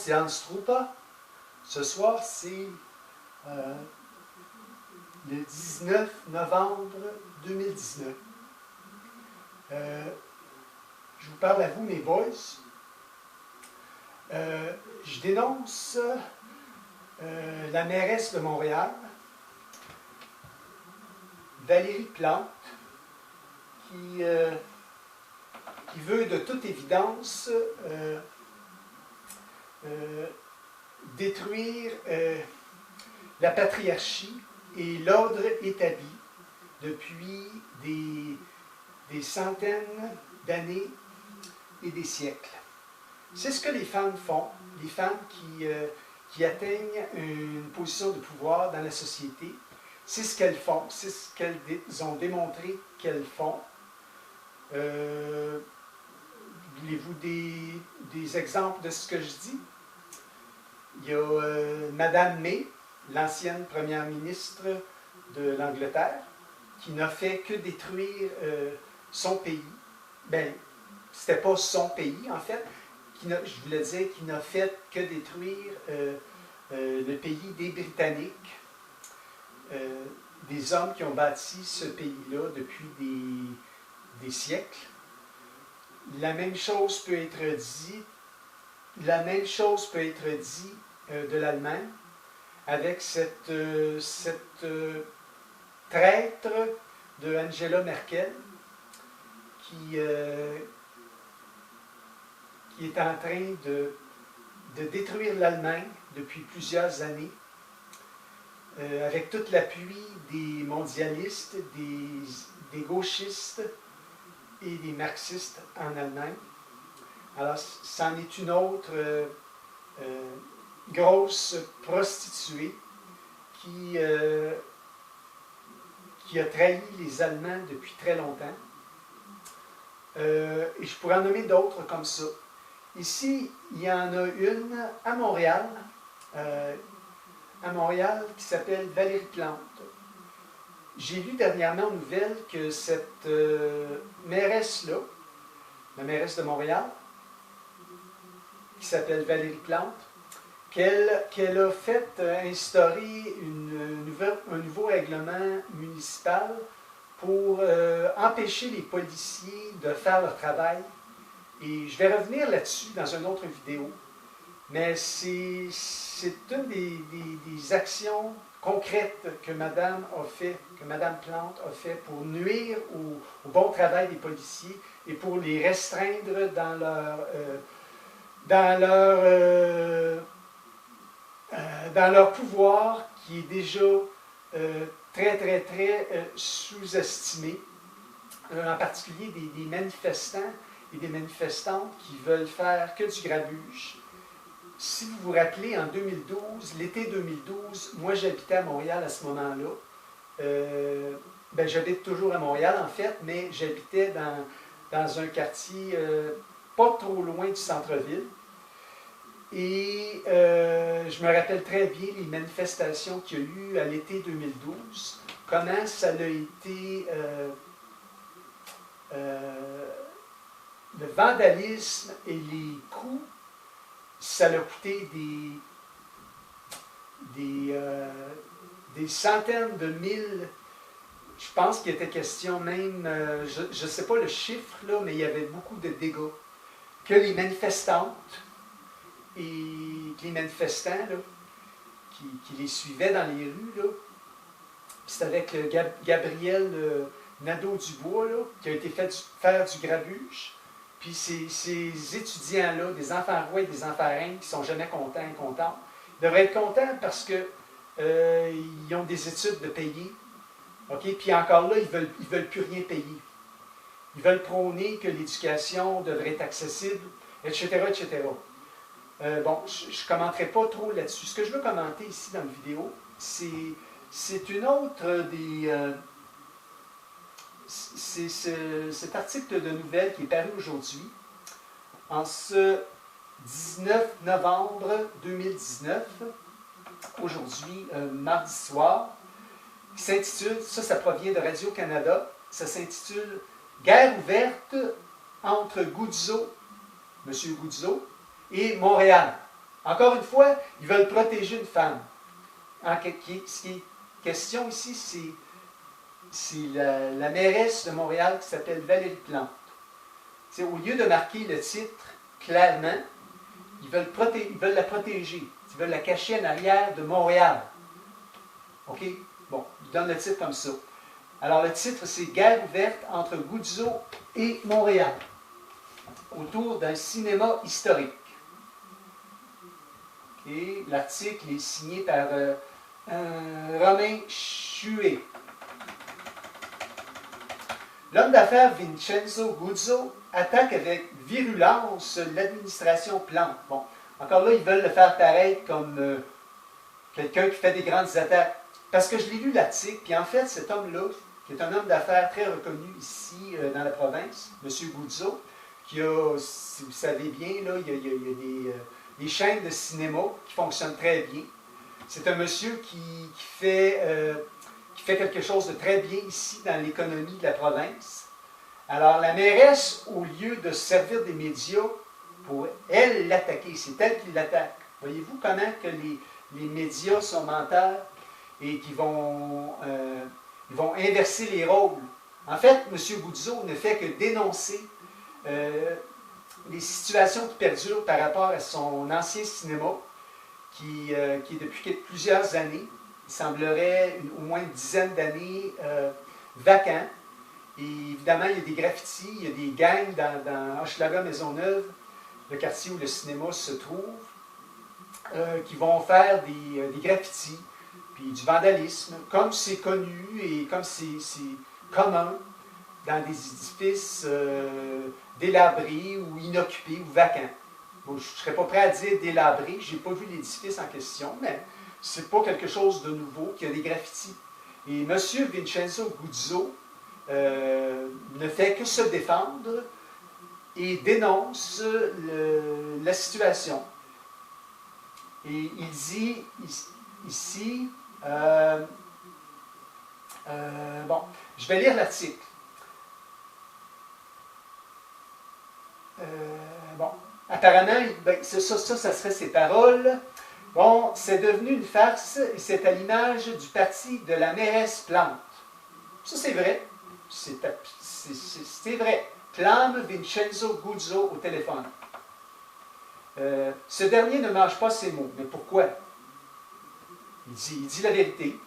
c'est Hans Strupa. Ce soir, c'est le 19 novembre 2019. Je vous parle à vous, mes boys. Je dénonce la mairesse de Montréal, Valérie Plante, qui veut de toute évidence détruire la patriarchie et l'ordre établi depuis des centaines d'années et des siècles. C'est ce que les femmes font, les femmes qui atteignent une position de pouvoir dans la société. C'est ce qu'elles font, c'est ce qu'elles ont démontré qu'elles font. Voulez-vous des exemples de ce que je dis? Il y a Madame May, l'ancienne première ministre de l'Angleterre, qui n'a fait que détruire son pays. Ben, c'était pas son pays, en fait. Je voulais dire qu'il n'a fait que détruire le pays des Britanniques, des hommes qui ont bâti ce pays-là depuis des siècles. La même chose peut être dit de l'Allemagne avec cette traître de Angela Merkel qui est en train de détruire l'Allemagne depuis plusieurs années avec tout l'appui des mondialistes, des gauchistes et des marxistes en Allemagne. Alors, c'en est une autre grosse prostituée qui a trahi les Allemands depuis très longtemps. Et je pourrais en nommer d'autres comme ça. Ici, il y en a une à Montréal qui s'appelle Valérie Plante. J'ai lu dernièrement en nouvelle que cette mairesse-là, la mairesse de Montréal, qui s'appelle Valérie Plante, qu'elle a fait instaurer un nouveau règlement municipal pour empêcher les policiers de faire leur travail. Et je vais revenir là-dessus dans une autre vidéo. Mais c'est une des actions concrètes que Mme Plante a fait pour nuire au bon travail des policiers et pour les restreindre dans leur pouvoir qui est déjà très sous-estimé, en particulier des manifestants et des manifestantes qui veulent faire que du grabuge. Si vous vous rappelez, en 2012, l'été 2012, moi j'habitais à Montréal à ce moment-là. J'habite toujours à Montréal en fait, mais j'habitais dans un quartier pas trop loin du centre-ville. Et je me rappelle très bien les manifestations qu'il y a eu à l'été 2012, comment ça a été le vandalisme et les coups, ça a coûté des centaines de mille. Je pense qu'il était question même, je ne sais pas le chiffre, là, mais il y avait beaucoup de dégâts. Que les manifestantes et que les manifestants là, qui les suivaient dans les rues, là, c'est avec Gabriel Nadeau-Dubois là, qui a été fait faire du grabuge. Puis ces étudiants-là, des enfants rois et des enfants reines, qui ne sont jamais contents et contents, devraient être contents parce qu'ils ont des études de payer. Okay? Puis encore là, ils veulent plus rien payer. Ils veulent prôner que l'éducation devrait être accessible, etc., etc. Bon, je ne commenterai pas trop là-dessus. Ce que je veux commenter ici dans la vidéo, c'est une autre des... c'est cet article de nouvelles qui est paru aujourd'hui, en ce 19 novembre 2019, aujourd'hui, mardi soir, qui s'intitule, ça provient de Radio-Canada, ça s'intitule « Guerre ouverte entre Guzzo, M. Guzzo, et Montréal ». Encore une fois, ils veulent protéger une femme. Ce qui est question ici, c'est la mairesse de Montréal qui s'appelle Valérie Plante. Au lieu de marquer le titre clairement, ils veulent la protéger. Ils veulent la cacher en arrière de Montréal. OK? Bon, ils donnent le titre comme ça. Alors, le titre, c'est « Guerre ouverte entre Goudzo et Montréal » autour d'un cinéma historique. Et l'article est signé par Romain Chuet. L'homme d'affaires Vincenzo Guzzo attaque avec virulence l'administration Plante. Bon, encore là, ils veulent le faire paraître comme quelqu'un qui fait des grandes attaques. Parce que je l'ai lu l'article, puis en fait, cet homme-là, qui est un homme d'affaires très reconnu ici dans la province, M. Guzzo, qui a, si vous savez bien, là, il y a des chaînes de cinéma qui fonctionnent très bien. C'est un monsieur qui fait quelque chose de très bien ici dans l'économie de la province. Alors, la mairesse, au lieu de se servir des médias pour, elle, l'attaquer, c'est elle qui l'attaque. Voyez-vous comment que les médias sont menteurs et qu'ils vont inverser les rôles. En fait, M. Guzzo ne fait que dénoncer les situations qui perdurent par rapport à son ancien cinéma, qui est depuis plusieurs années, il semblerait au moins une dizaine d'années vacant. Et évidemment, il y a des graffitis, il y a des gangs dans Hochelaga Maisonneuve, le quartier où le cinéma se trouve, qui vont faire des graffitis, puis du vandalisme, comme c'est connu et comme c'est commun dans des édifices délabrés ou inoccupés ou vacants. Bon, je ne serais pas prêt à dire délabré, je n'ai pas vu l'édifice en question, mais ce n'est pas quelque chose de nouveau qu'il y a des graffitis. Et M. Vincenzo Guzzo ne fait que se défendre et dénonce la situation. Et il dit ici, bon, je vais lire l'article. Bon, apparemment, ben, ça serait ses paroles. Bon, c'est devenu une farce et c'est à l'image du parti de la mairesse Plante. Ça, c'est vrai. C'est vrai. Clame Vincenzo Guzzo au téléphone. Ce dernier ne mange pas ses mots. Mais pourquoi? Il dit la vérité.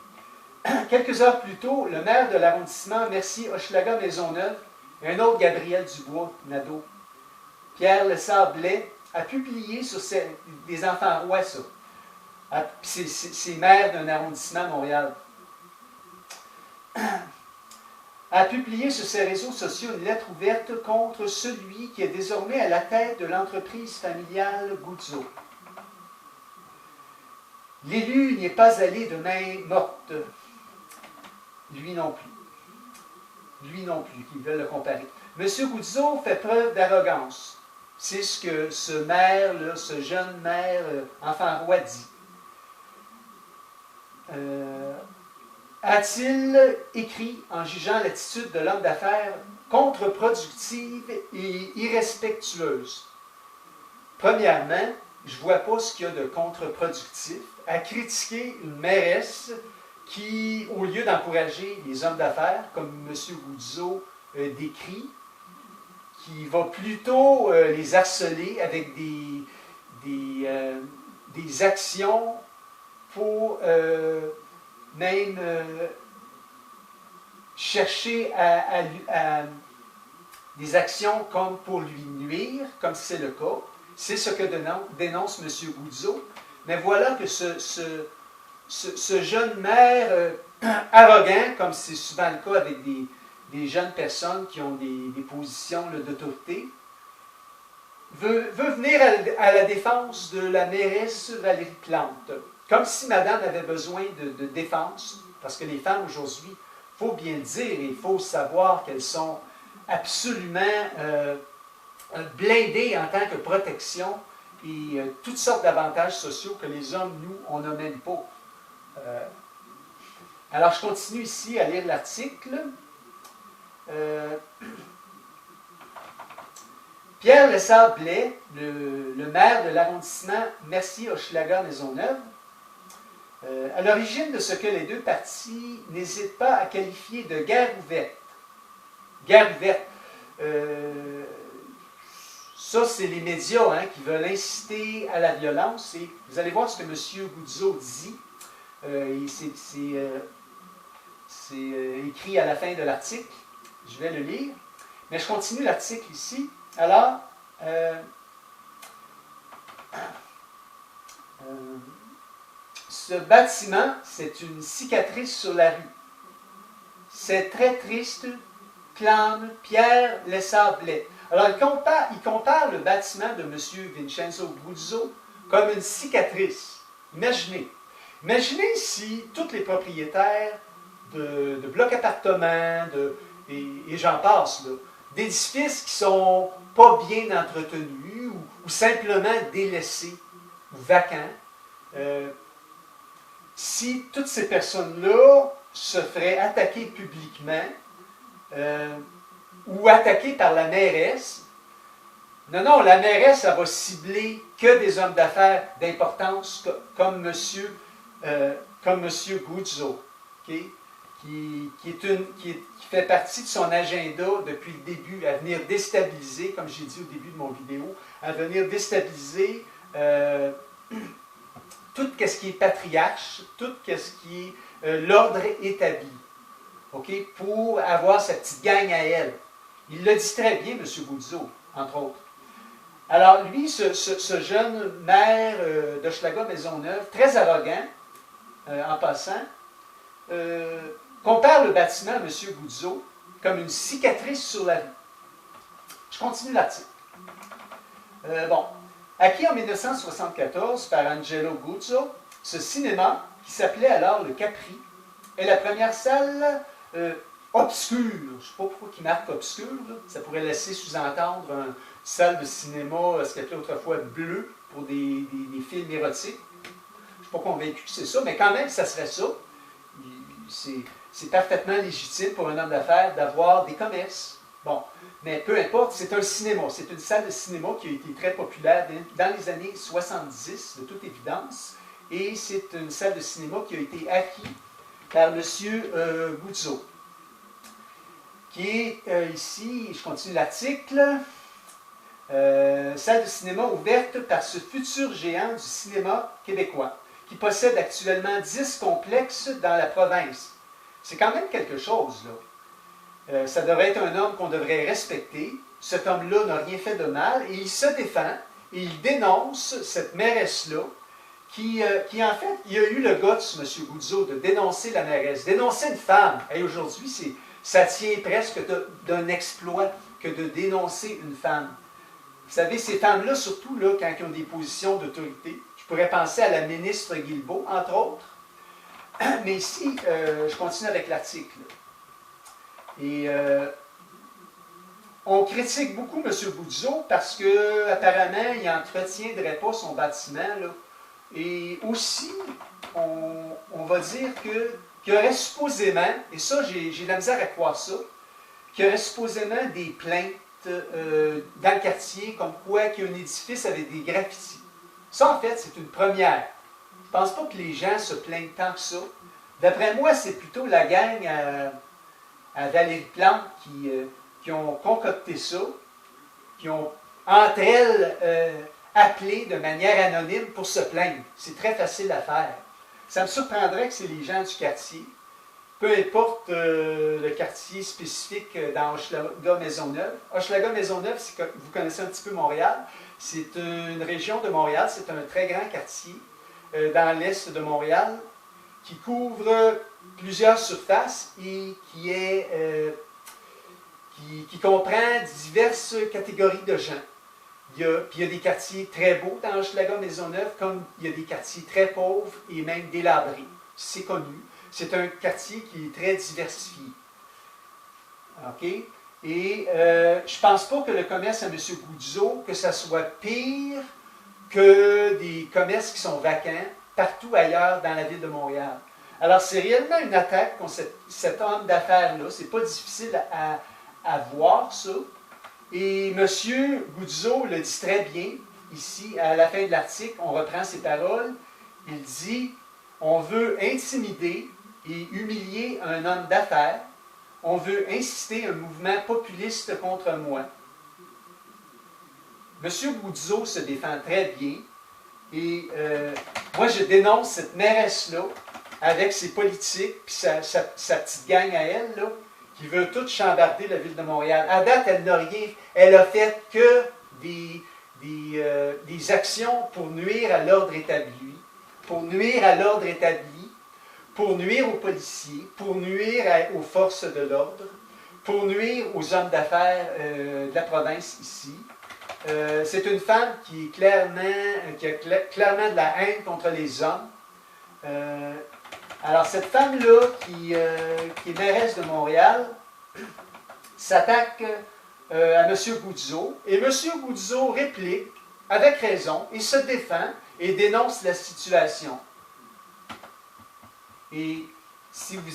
Quelques heures plus tôt, le maire de l'arrondissement Mercier-Hochelaga Maisonneuve et un autre Gabriel Dubois, Nadeau, Pierre Le Sablé, a publié sur des enfants rois, ça. C'est maire d'un arrondissement à Montréal. A publié sur ses réseaux sociaux une lettre ouverte contre celui qui est désormais à la tête de l'entreprise familiale Guzzo. L'élu n'y est pas allé de main morte. Lui non plus. Lui non plus, qui veulent le comparer. M. Guzzo fait preuve d'arrogance. C'est ce que ce maire, là, ce jeune maire enfant roi dit. A-t-il écrit en jugeant l'attitude de l'homme d'affaires contre-productive et irrespectueuse? Premièrement, je ne vois pas ce qu'il y a de contre-productif à critiquer une mairesse qui, au lieu d'encourager les hommes d'affaires, comme M. Guzzo décrit, qui va plutôt les harceler avec des actions pour même chercher à des actions comme pour lui nuire, comme c'est le cas. C'est ce que dénonce M. Guzzo. Mais voilà que ce jeune maire arrogant, comme c'est souvent le cas avec des jeunes personnes qui ont des positions d'autorité, veut venir à la défense de la mairesse Valérie Plante. Comme si madame avait besoin de défense, parce que les femmes aujourd'hui, il faut bien le dire, il faut savoir qu'elles sont absolument blindées en tant que protection et toutes sortes d'avantages sociaux que les hommes, nous, on n'a même pas. Alors, je continue ici à lire l'article. Pierre Lessard-Blais, le maire de l'arrondissement Mercier-Hochelaga-Maisonneuve, à l'origine de ce que les deux partis n'hésitent pas à qualifier de guerre ouverte. Guerre ouverte. Ça, c'est les médias qui veulent inciter à la violence. Et vous allez voir ce que M. Goudzo dit. C'est écrit à la fin de l'article. Je vais le lire. Mais je continue l'article ici. Alors, ce bâtiment, c'est une cicatrice sur la rue. C'est très triste, clame Pierre Lessard-Blais. Alors, il compare le bâtiment de M. Vincenzo Guzzo comme une cicatrice. Imaginez. Imaginez si tous les propriétaires de blocs appartements, et j'en passe, d'édifices qui ne sont pas bien entretenus ou simplement délaissés ou vacants, si toutes ces personnes-là se feraient attaquer publiquement ou attaquées par la mairesse, non, la mairesse, elle va cibler que des hommes d'affaires d'importance comme M. Guzzo, okay? qui fait partie de son agenda depuis le début, à venir déstabiliser, comme j'ai dit au début de mon vidéo, à venir déstabiliser tout ce qui est patriarche, tout ce qui est l'ordre établi, okay? Pour avoir sa petite gang à elle. Il le dit très bien, M. Guzzo, entre autres. Alors, lui, ce jeune maire d'Hochelaga-Maisonneuve, très arrogant, en passant, compare le bâtiment à M. Guzzo comme une cicatrice sur la rue. Je continue l'article. Acquis en 1974 par Angelo Guzzo, ce cinéma, qui s'appelait alors le Capri, est la première salle obscure. Je ne sais pas pourquoi il marque obscure. Là. Ça pourrait laisser sous-entendre une salle de cinéma, ce qu'on appelait autrefois bleu, pour des films érotiques. Je ne suis pas convaincu que c'est ça, mais quand même, ça serait ça. C'est parfaitement légitime pour un homme d'affaires d'avoir des commerces. Bon, mais peu importe, c'est un cinéma. C'est une salle de cinéma qui a été très populaire dans les années 70, de toute évidence. Et c'est une salle de cinéma qui a été acquise par M. Guzzo, qui est ici, je continue l'article, salle de cinéma ouverte par ce futur géant du cinéma québécois, qui possède actuellement 10 complexes dans la province. C'est quand même quelque chose, là. Ça devrait être un homme qu'on devrait respecter. Cet homme-là n'a rien fait de mal et il se défend et il dénonce cette mairesse-là qui en fait, il a eu le guts, M. Guzzo, de dénoncer la mairesse, dénoncer une femme. Et aujourd'hui, ça tient presque d'un exploit que de dénoncer une femme. Vous savez, ces femmes-là, surtout là, quand elles ont des positions d'autorité, je pourrais penser à la ministre Guilbeault, entre autres. Mais ici, je continue avec l'article. Et on critique beaucoup M. Guzzo parce qu'apparemment, il n'entretiendrait pas son bâtiment. Là. Et aussi, on va dire qu'il y aurait supposément, et ça, j'ai de la misère à croire ça, qu'il y aurait supposément des plaintes dans le quartier, comme quoi qu'il y a un édifice avec des graffitis. Ça, en fait, c'est une première. Je ne pense pas que les gens se plaignent tant que ça. D'après moi, c'est plutôt la gang à Valérie Plante qui ont concocté ça, qui ont, entre elles, appelé de manière anonyme pour se plaindre. C'est très facile à faire. Ça me surprendrait que c'est les gens du quartier, peu importe le quartier spécifique dans Hochelaga-Maisonneuve. Hochelaga-Maisonneuve, vous connaissez un petit peu Montréal, c'est une région de Montréal, c'est un très grand quartier dans l'est de Montréal qui couvre plusieurs surfaces et qui comprend diverses catégories de gens. Puis il y a des quartiers très beaux dans Hochelaga-Maisonneuve, comme il y a des quartiers très pauvres et même délabrés. C'est connu. C'est un quartier qui est très diversifié. OK? Et je ne pense pas que le commerce à M. Guzzo, que ça soit pire que des commerces qui sont vacants partout ailleurs dans la ville de Montréal. Alors, c'est réellement une attaque contre cet homme d'affaires-là. C'est pas difficile à voir, ça. Et M. Guzzo le dit très bien, ici, à la fin de l'article, on reprend ses paroles. Il dit, on veut intimider et humilier un homme d'affaires. On veut inciter un mouvement populiste contre moi. M. Guzzo se défend très bien. Et moi, je dénonce cette mairesse-là, avec ses politiques, puis sa petite gang à elle, là, qui veut tout chambarder la ville de Montréal. À date, elle n'a rien. Elle a fait que des actions pour nuire à l'ordre établi, pour nuire à l'ordre établi, pour nuire aux policiers, pour nuire aux forces de l'ordre, pour nuire aux hommes d'affaires de la province ici. C'est une femme qui a clairement de la haine contre les hommes. Alors, cette femme-là, qui est mairesse de Montréal, s'attaque à M. Guzzo, et M. Guzzo réplique, avec raison, il se défend et dénonce la situation. Et si vous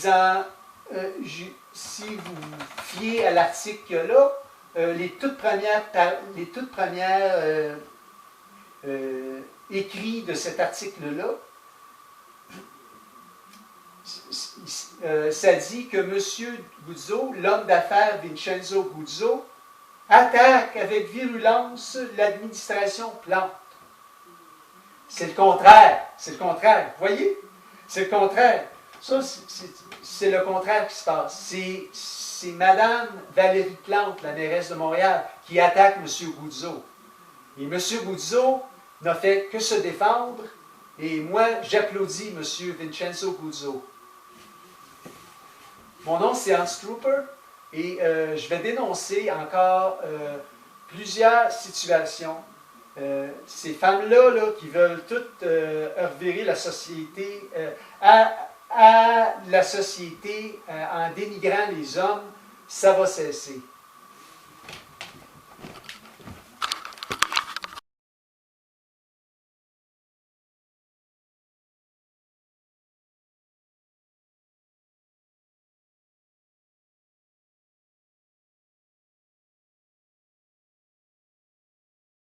fiez à l'article qu'il y a là, les toutes premières écrits de cet article-là, ça dit que M. Guzzo, l'homme d'affaires Vincenzo Guzzo, attaque avec virulence l'administration Plante. C'est le contraire. C'est le contraire. Vous voyez? C'est le contraire. Ça, c'est le contraire qui se passe. C'est Mme Valérie Plante, la mairesse de Montréal, qui attaque M. Guzzo. Et M. Guzzo n'a fait que se défendre. Et moi, j'applaudis M. Vincenzo Guzzo. Mon nom, c'est Hans Trooper. Et je vais dénoncer encore plusieurs situations. Ces femmes-là là, qui veulent toutes revirer la société à la société en dénigrant les hommes, ça va cesser.